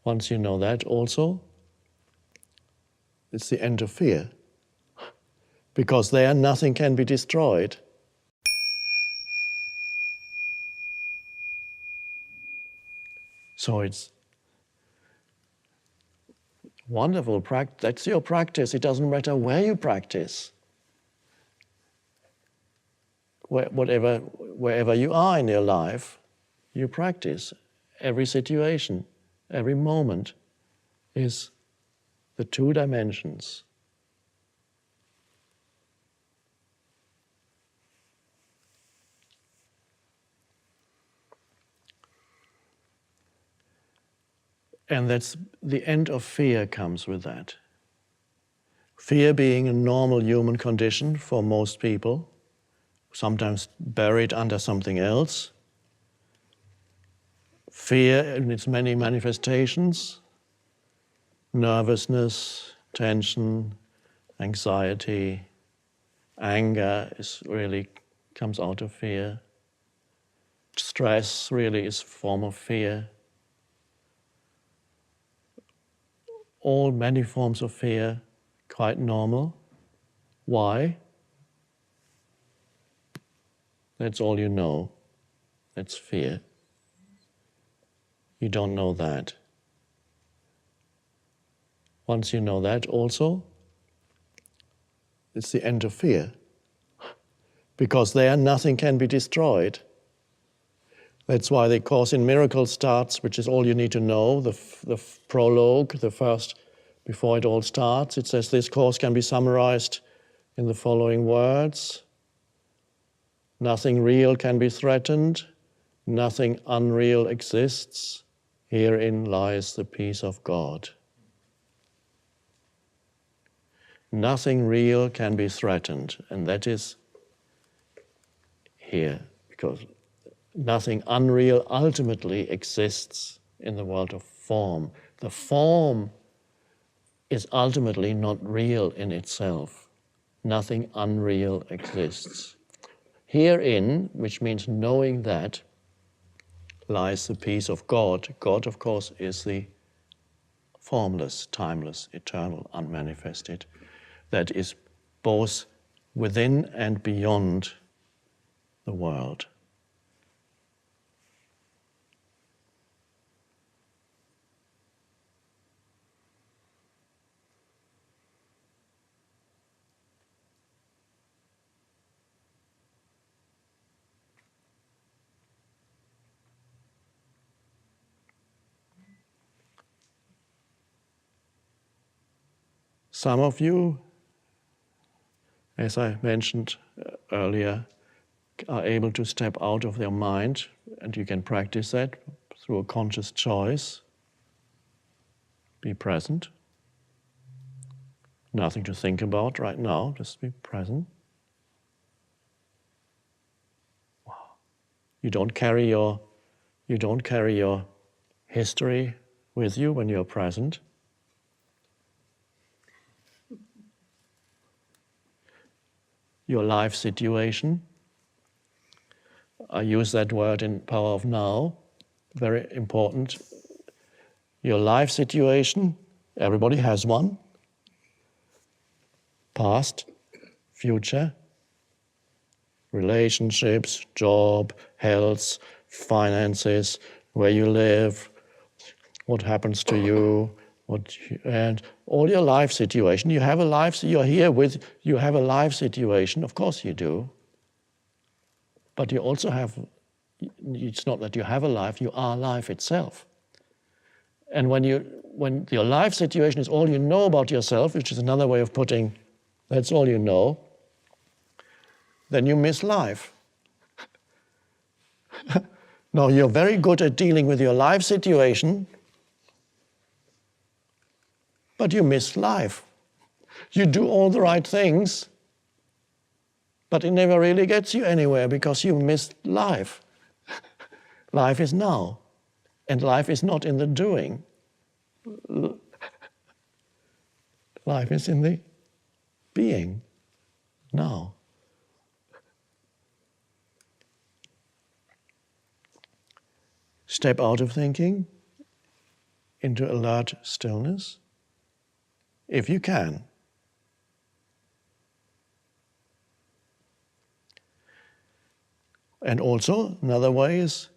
Once you know that also, it's the end of fear. Because there nothing can be destroyed. So it's wonderful practice. That's your practice. It doesn't matter where you practice. Wherever you are in your life, you practice. Every situation, every moment is the two dimensions. And that's the end of fear comes with that. Fear being a normal human condition for most people, sometimes buried under something else. Fear in its many manifestations, nervousness, tension, anxiety, anger really comes out of fear. Stress really is a form of fear. All many forms of fear, quite normal. Why? That's all you know. That's fear. You don't know that. Once you know that also, it's the end of fear. Because there nothing can be destroyed. That's why the Course in Miracles starts, which is all you need to know, the prologue, the first, before it all starts. It says this course can be summarized in the following words. Nothing real can be threatened. Nothing unreal exists. Herein lies the peace of God. Nothing real can be threatened, and that is here, because nothing unreal ultimately exists in the world of form. The form is ultimately not real in itself. Nothing unreal exists. Herein, which means knowing that, lies the peace of God. God, of course, is the formless, timeless, eternal, unmanifested, that is both within and beyond the world. Some of you, as I mentioned earlier, are able to step out of their mind, and you can practice that through a conscious choice. Be present. Nothing to think about right now, just be present. Wow. You don't carry your history with you when you're present. Your life situation. I use that word in Power of Now, very important. Your life situation, everybody has one. Past, future, relationships, job, health, finances, where you live, what happens to you, and all your life situation. You have a life, you're here with, you have a life situation, of course you do. But you also have, it's not that you have a life, you are life itself. And when your life situation is all you know about yourself, which is another way of putting, that's all you know, then you miss life. No, you're very good at dealing with your life situation, but you miss life. You do all the right things, but it never really gets you anywhere because you missed life. Life is now, and life is not in the doing. Life is in the being, now. Step out of thinking, into alert stillness, if you can. And also, another way is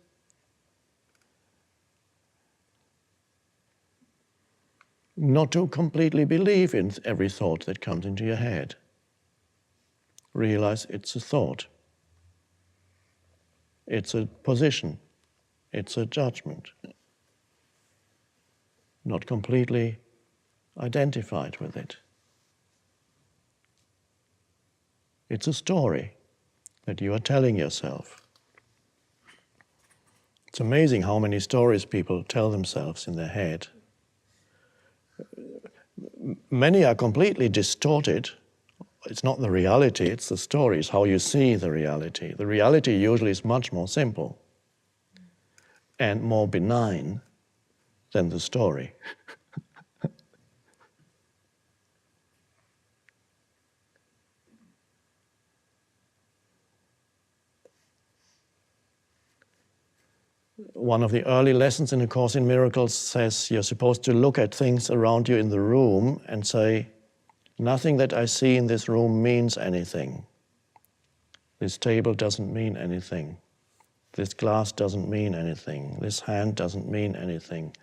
not to completely believe in every thought that comes into your head. Realize it's a thought. It's a position. It's a judgment. Not completely identified with it. It's a story that you are telling yourself. It's amazing how many stories people tell themselves in their head. Many are completely distorted. It's not the reality, it's the story, it's how you see the reality. The reality usually is much more simple and more benign than the story. One of the early lessons in A Course in Miracles says you're supposed to look at things around you in the room and say, nothing that I see in this room means anything. This table doesn't mean anything. This glass doesn't mean anything. This hand doesn't mean anything.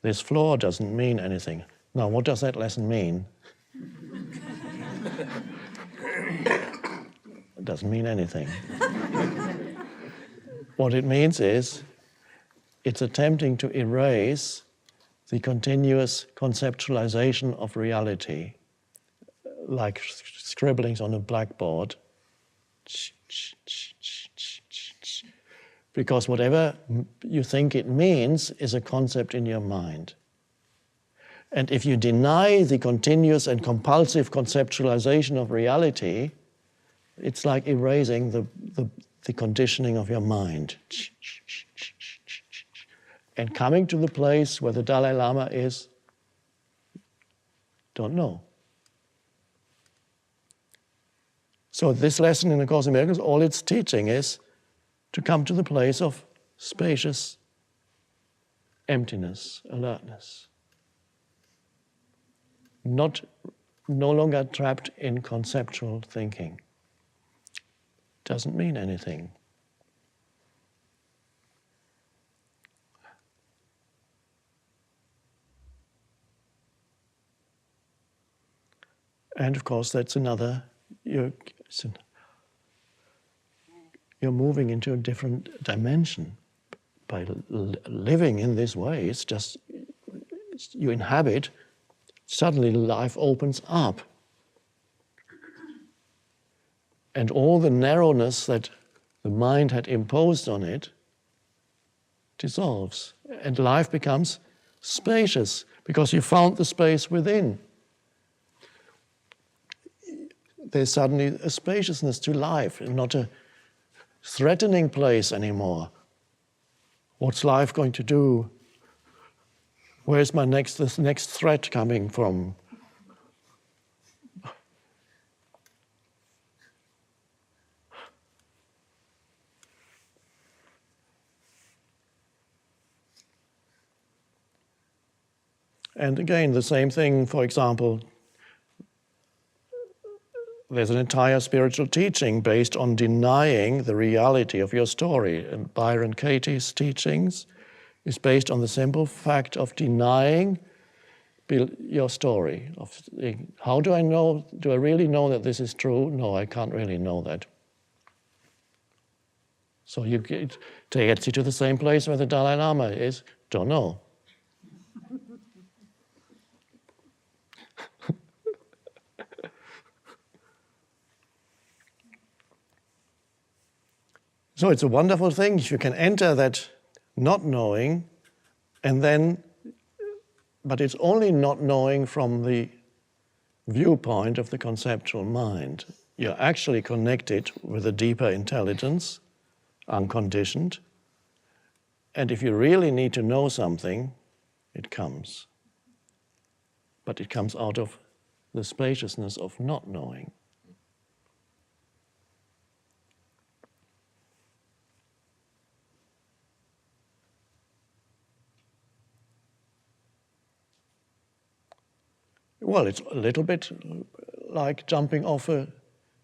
This floor doesn't mean anything. Now, what does that lesson mean? It doesn't mean anything. What it means is, it's attempting to erase the continuous conceptualization of reality, like scribblings on a blackboard. Because whatever you think it means is a concept in your mind. And if you deny the continuous and compulsive conceptualization of reality, it's like erasing the conditioning of your mind. And coming to the place where the Dalai Lama is, don't know. So this lesson in A Course in Miracles, all it's teaching is to come to the place of spacious emptiness, alertness. No longer trapped in conceptual thinking. Doesn't mean anything. And of course, that's another, you're moving into a different dimension. By living in this way, it's just, you inhabit, suddenly life opens up. And all the narrowness that the mind had imposed on it dissolves. And life becomes spacious, because you found the space within. There's suddenly a spaciousness to life, and not a threatening place anymore. What's life going to do? Where's this next threat coming from? And again, the same thing, for example, there's an entire spiritual teaching based on denying the reality of your story. And Byron Katie's teachings is based on the simple fact of denying your story. How do I know? Do I really know that this is true? No, I can't really know that. So it gets you to the same place where the Dalai Lama is. Don't know. So it's a wonderful thing if you can enter that not knowing, and then, but it's only not knowing from the viewpoint of the conceptual mind. You're actually connected with a deeper intelligence, unconditioned, and if you really need to know something, it comes. But it comes out of the spaciousness of not knowing. Well, it's a little bit like jumping off a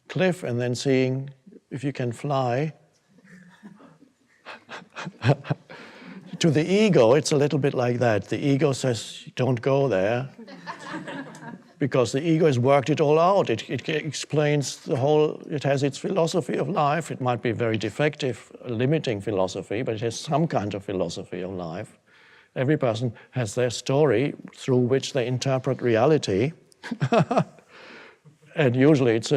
cliff and then seeing if you can fly. To the ego, it's a little bit like that. The ego says, don't go there, because the ego has worked it all out. It explains the whole, it has its philosophy of life. It might be very defective, limiting philosophy, but it has some kind of philosophy of life. Every person has their story through which they interpret reality. And usually it's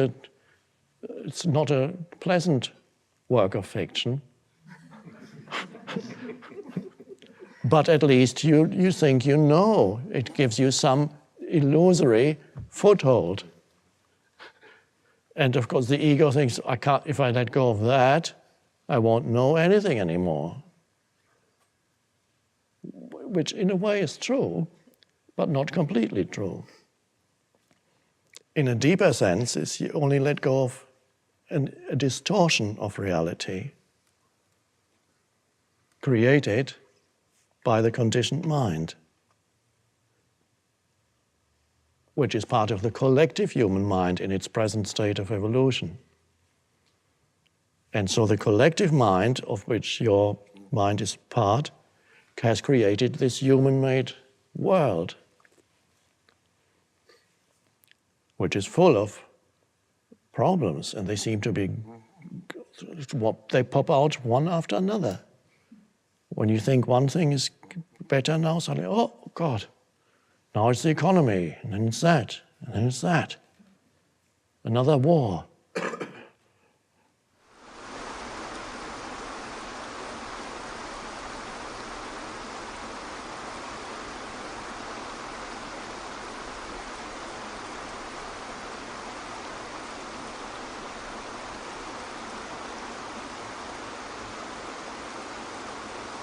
not a pleasant work of fiction. But at least you think you know. It gives you some illusory foothold. And of course the ego thinks, if I let go of that, I won't know anything anymore. Which in a way is true, but not completely true. In a deeper sense, is you only let go of a distortion of reality created by the conditioned mind, which is part of the collective human mind in its present state of evolution. And so the collective mind, of which your mind is part, has created this human-made world, which is full of problems, and they seem to be, they pop out one after another. When you think one thing is better now, suddenly, oh God, now it's the economy, and then it's that, and then it's that. Another war.